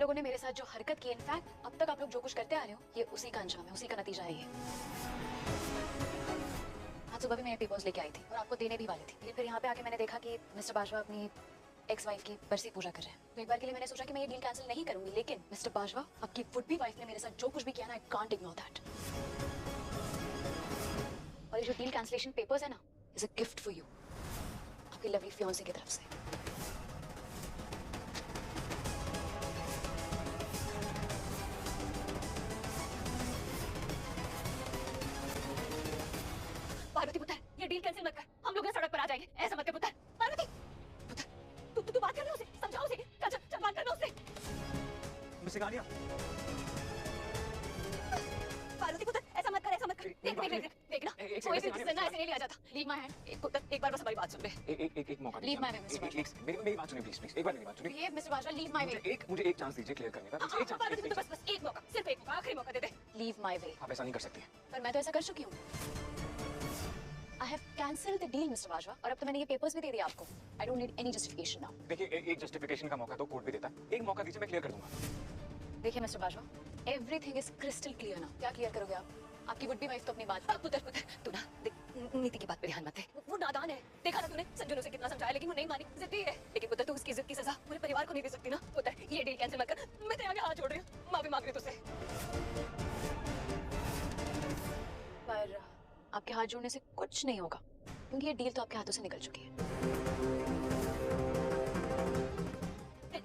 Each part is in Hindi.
लोगों ने मेरे साथ जो हरकत की, इनफैक्ट अब तक आप लोग जो कुछ करते आ रहे हो, ये उसी का अंजाम है, उसी का नतीजा है ये। आज सुबह भी मैं पेपर्स लेके आई थी और आपको देने भी वाली थी, लेकिन फिर यहाँ पे आके मैंने देखा कि मिस्टर बाजवा अपनी एक्स वाइफ की बरसी पूजा कर रहे हैं। तो एक बार के लिए मैंने सोचा कि मैं ये डील कैंसिल नहीं करूंगी, लेकिन मिस्टर बाजवा, आपकी वुड बी वाइफ ने मेरे साथ जो कुछ भी किया ना, आई कांट इग्नोर दैट। और ये जो डील कैंसिलेशन पेपर्स है ना, is a gift for you, आपकी लवली फियांसे की तरफ से। पार्वती पुत्र, ये डील कैंसिल मत कर, हम लोग सड़क पर आ जाएंगे, ऐसा मत कर पुत्र। पार्वती पुत्र, तू बात कर रहा उसे, समझाओ उसे, चल चल चल बात करना उससे। मुझसे कहा दिया। पार्वती पुत्र, ऐसा मत कर, ऐसा मत कर। देख देख देख देख ना, कोई भी डिसीजन ना ऐसे नहीं लिया जाता। Leave my hand. एक पुत्र, एक बार बस हमारी बात सुन ले। एक मौका leave my way mister Bajwa. मेरी बात सुनिए प्लीज, एक बार मेरी बात सुनिए। ये mister Bajwa, leave my way. मुझे एक चांस दीजिए क्लियर करने का। एक चांस। पार्वती पुत्र, बस एक मौका, सिर्फ एक मौका, आखिरी मौका दे दे। Leave my way. आप ऐसा नहीं कर सकती हैं। पर मैं तो ऐसा कर चुकी हूँ। I have cancelled the deal, Mr. Bajwa, और अब तो मैंने ये पेपर्स भी दे दिए आपको। I don't need any justification now. देखिए, एक जस्टिफिकेशन का मौका तो कोर्ट भी देता है। एक मौका दीजिए, मैं क्लियर कर दूंगा। देखिए mister Bajwa, everything is crystal clear ना। क्या क्लियर करोगे आप? आपकी वुड बी वाइफ तो अपनी बात। पुत्र पुत्र, तू ना देख, नीति की बात पे ध्यान मत दे। वो नादान है, देखा ना तूने, संजू ने उसे कितना समझाया, लेकिन वो नहीं मानी, जिद्दी है। लेकिन पुत्र, तू उसकी जिद की सजा पूरे परिवार को नहीं दे सकती ना। पुत्र, ये डील कैंसिल मत कर, मैं तेरे आगे हाथ जोड़ रही हूँ, माफी मांग रही हूँ तुझसे। पर आपके हाथ जोड़ने से कुछ नहीं होगा, क्योंकि ये डील तो आपके हाथों से निकल चुकी है।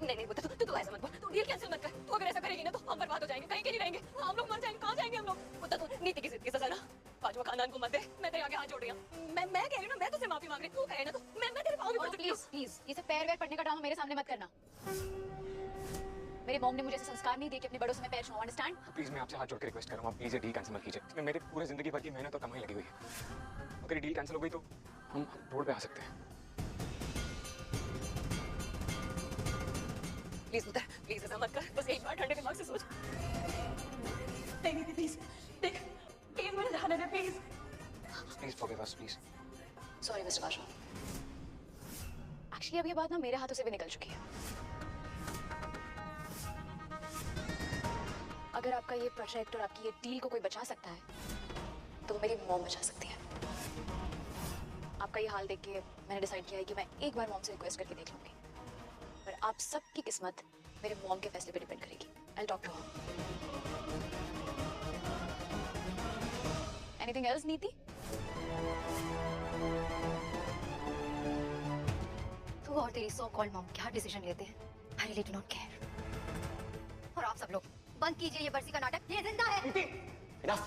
नहीं नहीं पुत्र, तू ऐसा मत बोल, तू डील कैंसिल मत कर। तू अगर ऐसा करेगी ना तो हम बर्बाद हो जाएंगे, कहीं के नहीं रहेंगे, हम लोग मर जाएंगे, कहाँ जाएंगे हम लोग। पुत्र, तू नीति की जिद की सजा ना बाजवा खानदान को मत दे, मैं तेरे आगे हाथ जोड़ रही हूँ। मैं कह रही हूँ ना, मैं तुझसे माफी मांग रही हूँ, तू कहे ना तो मैं तेरे पाँव भी पड़ सकती हूँ। प्लीज ये सब पैर वैर पड़ने का ड्रामा मेरे सामने मत करना। मेरे मॉम ने मुझे ऐसे संस्कार नहीं दिए कि अपने बड़ों से मैं पैर छूऊं, अंडरस्टैंड? प्लीज मैं आपसे हाथ जोड़ के रिक्वेस्ट कर रहा हूँ, आप प्लीज ये डील कैंसिल मत कीजिए। इसमें मेरे पूरे जिंदगी भर की मेहनत और कमाई लगी हुई है। अगर ये डील कैंसिल हो गई तो हम रोड पे आ सकते हैं। प्लीज पुत्र, प्लीज ऐसा मत कर, बस एक बार ठंडे दिमाग से सोच। नहीं प्लीज, देख, प्लीज मुझे जाने दे, please. Please forgive us, please. Sorry mister Bajwa, actually अब ये बात ना मेरे हाथों से भी निकल चुकी है। अगर आपका ये प्रोजेक्ट और आपकी ये डील को कोई बचा सकता है तो मेरी मॉम बचा सकती है। आपका ये हाल देख के मैंने डिसाइड किया है कि मैं एक बार मॉम से रिक्वेस्ट करके देख लूंगी, पर आप सबकी किस्मत मेरे मॉम के फैसले पे डिपेंड करेगी। I'll talk to her. Anything else, नीति? तू और तेरी सो कॉल्ड मॉम क्या डिसीजन लेते हैं, I really do not care. और आप सब लोग बंद कीजिए ये बरसी का नाटक, ये जिंदा है। Enough.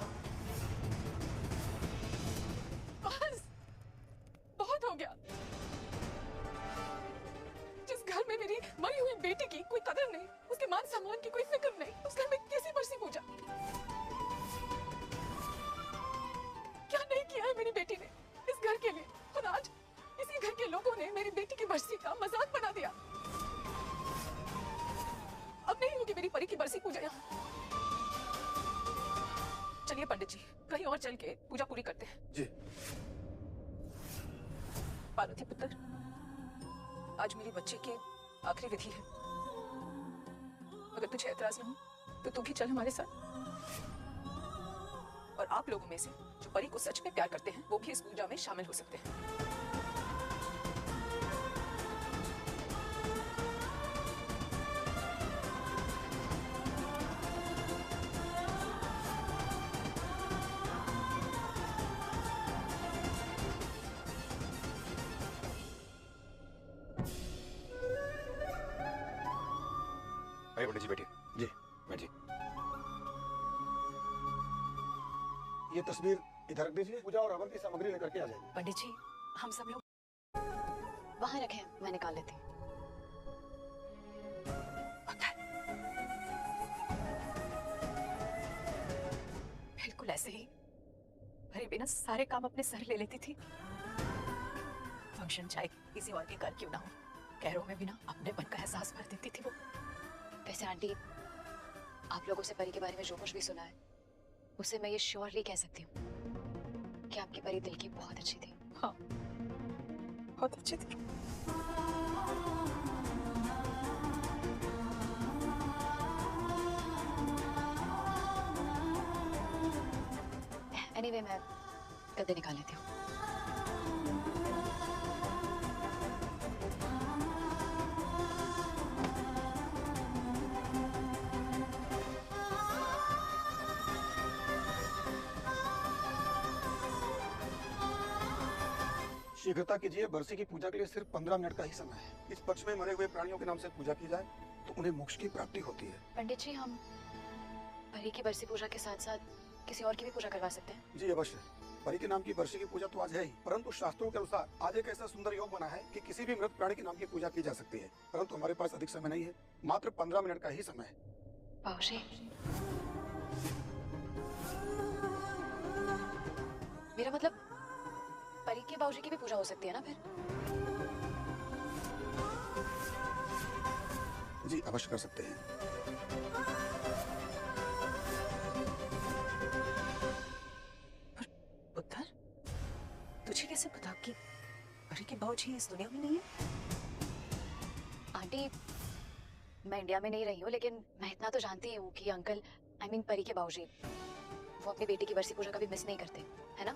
बस, बहुत हो गया। जिस घर में मेरी मरी हुई बेटी की कोई कदर नहीं, उसके मान सम्मान की कोई फिक्र नहीं, उस घर में कैसी बरसी पूजा? क्या नहीं किया है मेरी बेटी ने इस घर के लिए, और आज इसी घर के लोगों ने मेरी बेटी की बरसी का मजाक बना दिया। अब नहीं होगी मेरी परी की बरसी पूजा यहाँ। चलिए पंडित जी, कहीं और चल के पूजा पूरी करते हैं। जी। पार्वती पुत्र, आज मेरी बच्चे की आखिरी विधि है। अगर तुझे एतराज न हो तो तू भी चल हमारे साथ। और आप लोगों में से जो परी को सच में प्यार करते हैं वो भी इस पूजा में शामिल हो सकते हैं। अरे पंडित जी बैठिए। जी बैठिए। ये तस्वीर इधर रख दीजिए, पूजा और हवन की सामग्री लेकर के आ जाइए। पंडित जी, हम सब लोग वहां रखे, मैं निकाल लेती हूँ। बिल्कुल ऐसे ही भरे बिना सारे काम अपने सर ले लेती थी। फंक्शन चाहे किसी और के घर क्यों ना हो, कैरों में बिना अपनेपन का एहसास भर देती थी वो। वैसे आंटी, आप लोगों से परी के बारे में जो कुछ भी सुना है उससे मैं ये श्योरली कह सकती हूँ कि आपकी परी दिल की बहुत अच्छी थी। हाँ, बहुत अच्छी थी। पहले मैं गद्दे निकाल लेती हूँ। शीघ्रता कीजिए, बरसी की पूजा के लिए सिर्फ 15 मिनट का ही समय है। इस पक्ष में मरे हुए प्राणियों के नाम से पूजा की जाए तो उन्हें मोक्ष की प्राप्ति होती है। पंडित जी, हम परी की बरसी पूजा के साथ साथ किसी और की भी पूजा करवा सकते हैं? जी अवश्य। परी के नाम की बरसी की पूजा तो आज है ही, परंतु शास्त्रों के अनुसार आज एक ऐसा सुंदर योग बना है कि किसी भी मृत प्राणी के नाम की पूजा की जा सकती है, परंतु हमारे पास अधिक समय नहीं है, मात्र 15 मिनट का ही समय है। बाबूजी, मेरा मतलब परी के बाबूजी की भी पूजा हो सकती है ना फिर? जी अवश्य कर सकते हैं। पुत्र, तुझे कैसे पता कि परी के बाबूजी इस दुनिया में नहीं है? आंटी, मैं इंडिया में नहीं रही हूँ, लेकिन मैं इतना तो जानती हूँ कि अंकल, आई मीन परी के बाबूजी, वो अपनी बेटी की बरसी पूजा कभी मिस नहीं करते, है ना?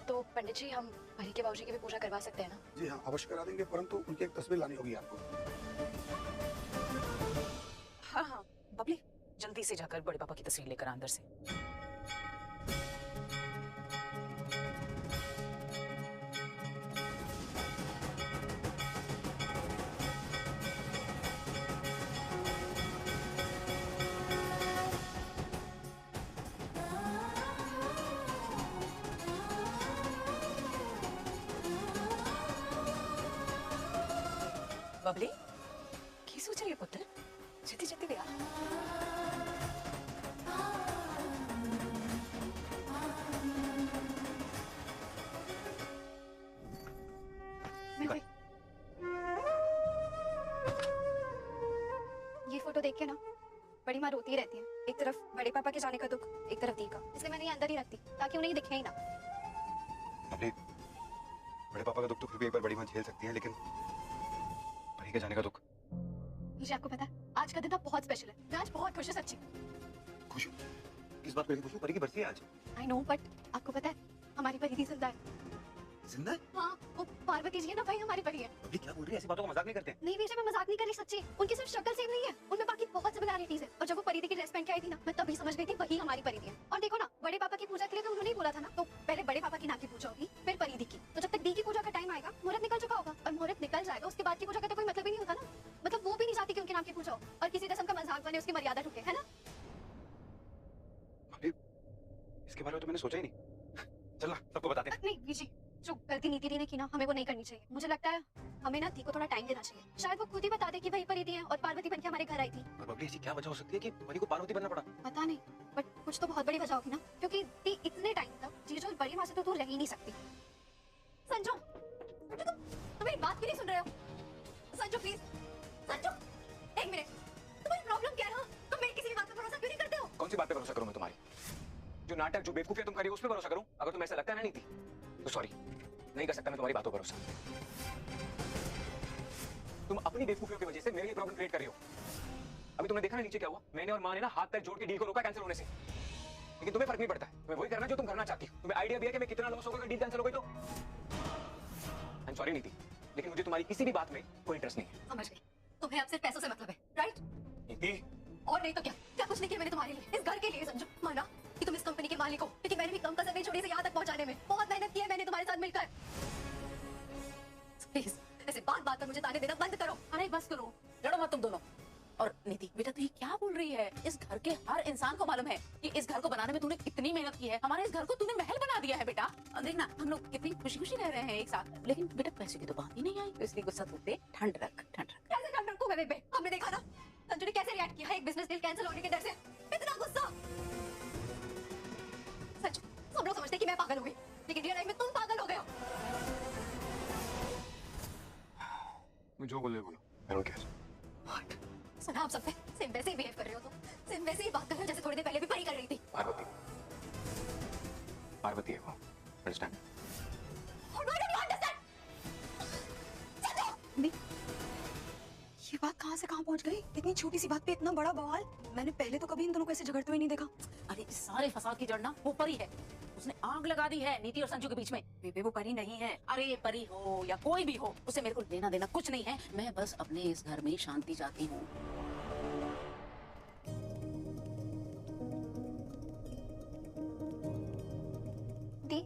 तो पंडित जी, हम परी के बाबूजी की भी पूजा करवा सकते हैं ना? जी हाँ अवश्य करा देंगे, परंतु उनकी एक तस्वीर लानी होगी आपको। हाँ हाँ, बबली, जल्दी से जाकर बड़े पापा की तस्वीर लेकर आ अंदर से। बबली, की सोच रही है पुत्र? जल्दी जल्दी ले आ। ये फोटो देख के ना बड़ी माँ रोती रहती है। एक तरफ बड़े पापा के जाने का दुख, एक तरफ दी का, इसलिए मैंने ये अंदर ही रखती ताकि उन्हें ये दिखे ही ना। अभी बड़े पापा का दुख तो फिर भी एक बार बड़ी माँ झेल सकती है, लेकिन परी के जाने का दुख। मुझे आपको पता है आज का दिन ना बहुत स्पेशल है। मैं आज बहुत खुश हूँ, सच्ची खुश हूँ, किस बात पर खुश हूँ? परी की बरसी है आज। आई नो, बट आपको पता है हमारी परी जिंदा है। जिंदा है? हाँ, वो पार्वती जी है ना भाई, हमारी परी है। अभी क्या बोल रही है? ऐसी बातों का मजाक नहीं करते। नहीं विजय, मैं मजाक नहीं कर रही, सच्ची। उनकी सिर्फ शक्ल सेम नहीं है, उनमें बाकी बहुत सिमिलैरिटीज है। और जब वो परी की ड्रेस पहन के आई थी ना, मैं तभी समझ गई थी वही हमारी परी है। और देखो ना, बड़े पापा की पूजा के लिए तो उन्होंने ही बोला था ना, तो पहले बड़े पापा की नाम की पूजा होगी, फिर परी दी की। तो जब तक दी की पूजा का टाइम आएगा, मुहूर्त निकल चुका होगा, और मुहूर्त निकल जाएगा उसके बाद की पूजा का तो कोई मतलब ही नहीं होता ना। मतलब वो भी नहीं चाहती कि उनके नाम की पूजा हो और किसी रस्म का मजाक बने, उसकी मर्यादा टूटे, है ना? इसके बारे में तो मैंने सोचा ही नहीं। चल ना, सबको बताते हैं। नहीं विजय, जो गलती नीति दी ने की ना, हमें वो नहीं करनी चाहिए। मुझे लगता है हमें ना दी को थोड़ा टाइम देना चाहिए। शायद वो खुद ही बता दे कि वही परी दी है और पार्वती बनके हमारे घर आई थी। पर बबली, ऐसी क्या वजह हो सकती है कि परी को पार्वती बनना पड़ा? पता नहीं, बट कुछ तो बहुत बड़ी वजह होगी ना, क्योंकि दी इतने टाइम तक जीजू और बड़ी माँ से तो तू रह ही नहीं सकती। संजू, तुम मेरी बात क्यों नहीं सुन रहे हो? संजू प्लीज, संजू एक मिनट, तुम्हारी प्रॉब्लम क्या है? हाँ? तुम मेरी किसी भी बात पर भरोसा क्यों नहीं करते हो? कौन सी बात पे भरोसा करूं मैं तुम्हारी? जो नाटक, जो बेवकूफियां तुम कर रही हो उस पे भरोसा करूं? अगर तुम्हें ऐसा लगता है ना नीति, तो सॉरी, नहीं कर सकता मैं तुम्हारी बातों पर भरोसा। तुम अपनी बेवकूफियों की वजह से मेरे लिए प्रॉब्लम क्रिएट कर रही हो। अभी तुमने देखा ना नीचे क्या हुआ? मैंने और माँ ने ना हाथ पैर जोड़ के डील को रोका कैंसिल होने से, लेकिन तुम्हें फर्क नहीं पड़ता है। तुम्हें वही करना जो तुम करना चाहती हो। तुम्हें आइडिया भी है कि मैं कितना लॉस होगा अगर डील कैंसिल हो गई तो। आई एम सॉरी नीति, लेकिन मुझे तुम्हारी किसी भी बात में कोई इंटरेस्ट नहीं है। समझ गई, तुम्हें अब सिर्फ पैसों से मतलब है, राइट? नीति, और नहीं तो क्या? क्या कुछ नहीं किया मैंने तुम्हारे लिए, इस घर के लिए। संजू, माना कि तुम इस कंपनी के मालिक हो, लेकिन मैंने भी कम कसर नहीं छोड़ी इसे यहाँ तक पहुँचाने में। बहुत मेहनत की है मैंने तुम्हारे साथ मिलकर। प्लीज ऐसे बात बात पर मुझे ताने देना बंद करो। अरे बस करो, लड़ो मत तुम दोनों। और नीति बेटा, तू ये क्या बोल रही है? इस घर के हर इंसान को मालूम है कि इस घर को बनाने में तूने कितनी मेहनत की है। हमारे इस घर को तूने महल बना दिया है बेटा। देखना, हम लोग कितनी खुशी खुशी रह रहे हैं एक साथ, लेकिन बेटा पैसे की तो बात ही नहीं आई। इसलिए गुस्सा तूते ठंड रख, ठंड रख। कैसे ठंड रखूं मैं बेबे? हमने देखा ना संजू ने कैसे रिएक्ट किया है एक बिजनेस डील कैंसिल होने के डर से। इतना गुस्सा। सच, सब लोग समझते हैं कि मैं पागल हो गई, लेकिन रियल लाइफ में तुम पागल हो गए हो। मैं जो बोल रही हूँ बोलो, I don't care। What? सुना आप सबने? सेम वैसे ही बिहेव कर रहे हो तुम। सेम वैसे ही बात कर रहे हो जैसे थोड़ी देर पहले भी परी कर रही थी। पार्वती, पार्वती है वो, understand? Why don't you understand? Sanju! नहीं, ये ये बात कहाँ से कहाँ पहुँच गई? इतनी छोटी सी बात पे इतना बड़ा बवाल। मैंने पहले तो कभी इन दोनों को ऐसे झगड़ते हुए नहीं देखा। अरे इस सारे फसाद की जड़ ना वो परी है। उसने आग लगा दी है नीति और संजू के बीच में। बेबे वो परी नहीं है। अरे ये परी हो या कोई भी हो, उसे मेरे को लेना देना कुछ नहीं है। मैं बस अपने इस घर में शांति चाहती हूँ। दी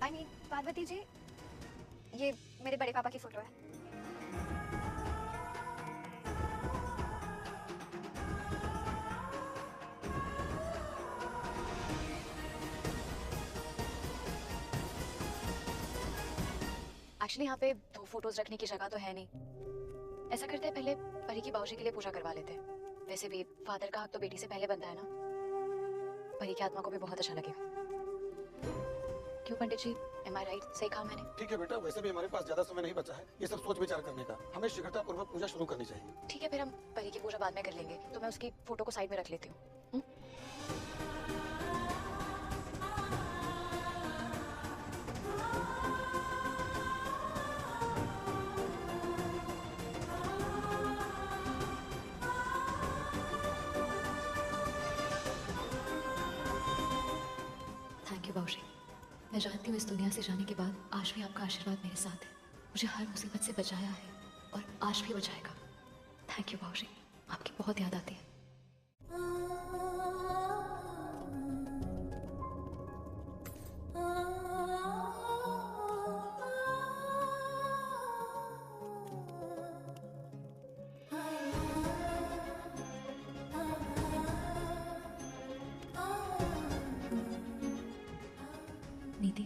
आई मीन पार्वती जी, ये मेरे बड़े पापा की फोटो है। एक्चुअली यहाँ पे दो फोटोज रखने की जगह तो है नहीं। ऐसा करते हैं पहले परी की बाबूजी के लिए पूजा करवा लेते हैं। वैसे भी फादर का हक तो बेटी से पहले बनता है ना। परी की आत्मा को भी बहुत अच्छा लगेगा। क्यों पंडित जी, एम आई राइट? सही कहा मैंने? ठीक है बेटा, वैसे भी हमारे पास ज्यादा समय नहीं बचा है ये सब सोच विचार करने का। हमें शीघ्रता पूर्वक पूजा शुरू करनी चाहिए। ठीक है, फिर हम परी की पूजा बाद में कर लेंगे। तो मैं उसकी फोटो को साइड में रख लेती हूँ। थैंक यू बाबूजी। मैं जानती हूँ इस दुनिया से जाने के बाद आज भी आपका आशीर्वाद मेरे साथ है। मुझे हर मुसीबत से बचाया है और आज भी बचाएगा। थैंक यू बाबूजी, आपकी बहुत याद आती है। नीति,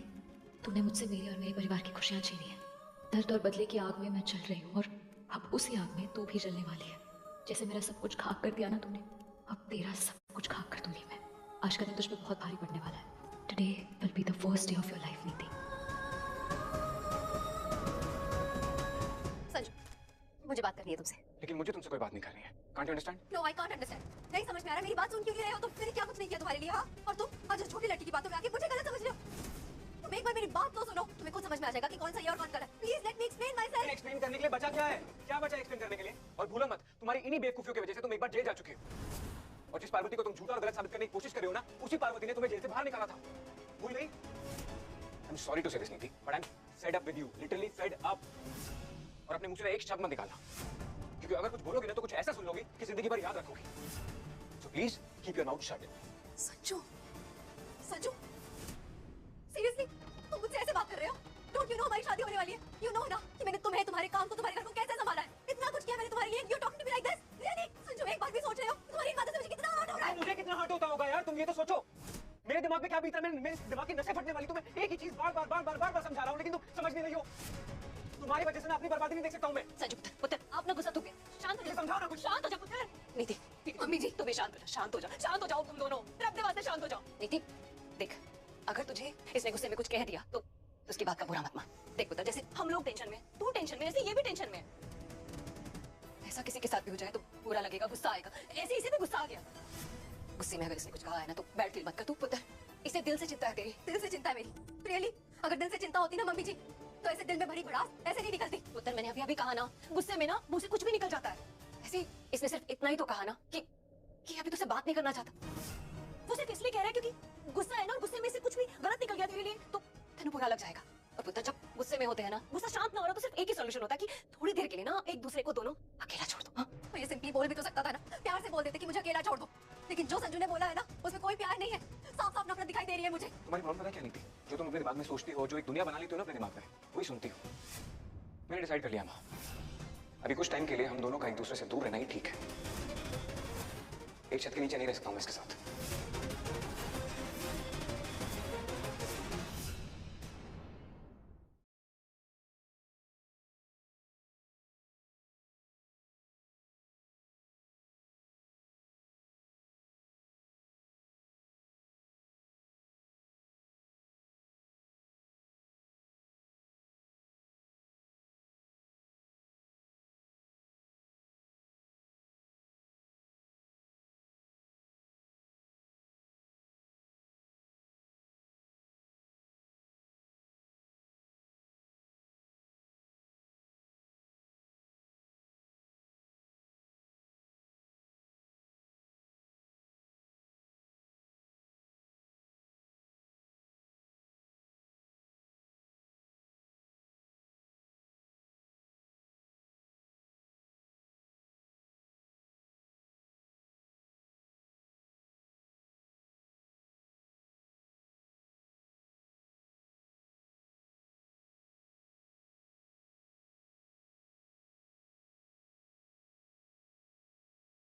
तूने मुझसे मेरी और मेरे परिवार की खुशियां छीनी है। दर्द और बदले की आग में मैं चल रही हूँ और अब उसी आग में तू भी जलने वाली है। जैसे मेरा सब कुछ खाक कर दिया ना तूने, अब तेरा सब कुछ खाक कर दूंगी मैं। आज का दिन तुझ पे बहुत भारी पड़ने वाला है। Today will be the worst day of your life नीति। संजू, मुझे बात करनी है तुमसे। लेकिन मुझे तुमसे कोई बात नहीं करनी है। Can't you understand? No, I can't understand. नहीं समझ में आ रहा मेरी बात सुन क्यों नहीं रहे हो तुम? मैंने क्या कुछ नहीं किया तुम्हारे लिए? हाँ, और तुम आज उस छोटी लड़की की बातों में आके मुझे गलत समझ रहे हो। तुम एक बार मेरी बात तो सुनो, तुम्हें खुद समझ में आ जाएगा कि कौन सही और कौन गलत। Please let me explain my self. Explain करने के लिए बचा क्या है? क्या बचा एक्सप्लेन करने के लिए? और भूलो मत, तुम्हारी इन्हीं बेवकूफियों की वजह से तुम एक बार जेल जा चुके हो। और जिस पार्वती को तुम झूठा और गलत साबित करने की कोशिश कर रहे हो ना, उसी पार्वती ने तुम्हें जेल से बाहर निकाला था। भूल गई? आई एम सॉरी टू से दिस नीति, but I am fed up with you, literally fed up. और अपने मुंह से एक शब्द मत निकालना, क्योंकि अगर कुछ बोलोगे ना तो कुछ ऐसा सुन लोगे कि जिंदगी भर याद रखोगे। So please keep your mouth shut. Sanju, Sanju, seriously तुम मुझसे ऐसे बात कर रहे हो? डोंट यू नो हमारी शादी होने वाली है? यू नो ना कि मैंने तुम्हें, तुम्हारे काम को, तुम्हारे घर को कैसे संभाला है? इतना कुछ किया मैंने तुम्हारे लिए। You talking to me like this? Really? Sanju, एक बार भी सोच रहे हो तुम्हारी बातों से मुझे कितना हर्ट हो रहा है? मुझे कितना हर्ट होता होगा यार, तुम ये तो सोचो। मेरे दिमाग में क्या बीत रहा है? मेरे दिमाग की नसें फटने वाली। तुम्हें एक ही चीज बार बार समझा रहा हूँ, लेकिन तुम समझ नहीं रही हो। तुम्हारी वजह से ना अपनी बर्बादी नहीं देख सकता हूँ मैं। संजू पुत्र, पुत्र, आप ना गुस्सा तो शांत हो जाओ। समझाओ ना कुछ। शांत हो जाओ पुत्र। नीति, मम्मी जी तुम भी शांत हो जाओ, शांत हो जाओ, शांत हो जाओ तुम दोनों। अपने वास्ते शांत हो जाओ। नीति देख, अगर तुझे इसने गुस्से में कुछ कह दिया तो उसकी बात का बुरा मत मान। देख पुत्र, जैसे हम लोग टेंशन में, तू टेंशन में, ऐसे ये भी टेंशन में है। ऐसा किसी के साथ भी हो जाए तो बुरा लगेगा, गुस्सा आएगा। ऐसे इसे भी गुस्सा आ गया। गुस्से में अगर इसने कुछ कहा है ना तो बैड फील मत कर। तू पुत्र, इसे दिल से चिंता है तेरी। दिल से चिंता है मेरी? रियली? अगर दिल से चिंता होती ना मम्मी जी तो ऐसे दिल में भरी भड़ास ऐसे नहीं निकलती। पुत्र, मैंने अभी कहा ना, गुस्से में ना मुंह से कुछ भी निकल जाता है। ऐसे इसने सिर्फ इतना ही तो कहा ना कि अभी तुझसे बात नहीं करना चाहता। वो सिर्फ इसलिए कह रहा है क्योंकि गुस्सा है ना, और गुस्से में से कुछ भी गलत निकल गया तेरे लिए तो तेरे बुरा लग जाएगा। और पुत्र, जब गुस्से में होते हैं ना, गुस्सा शांत ना हो रहा तो सिर्फ एक ही सॉल्यूशन होता है कि थोड़ी देर के लिए ना एक दूसरे को दोनों अकेला छोड़ दो। हाँ, तो ये सिंपली बोल भी तो सकता था ना, प्यार से बोल देते कि मुझे अकेला छोड़ दो। लेकिन जो संजू ने बोला है ना, उसमें कोई प्यार नहीं है, साफ साफ नफरत दिखाई दे रही है मुझे। तुम्हारी प्रॉब्लम पता क्या नहीं थी? जो तुम अपने दिमाग में सोचती हो, जो एक दुनिया बना ली हो ना अपने दिमाग में, वही सुनती हो। मैंने डिसाइड कर लिया माँ, अभी कुछ टाइम के लिए हम दोनों का एक दूसरे से दूर रहना ही ठीक है। एक छत के नीचे नहीं रह सकता हूँ मैं इसके साथ।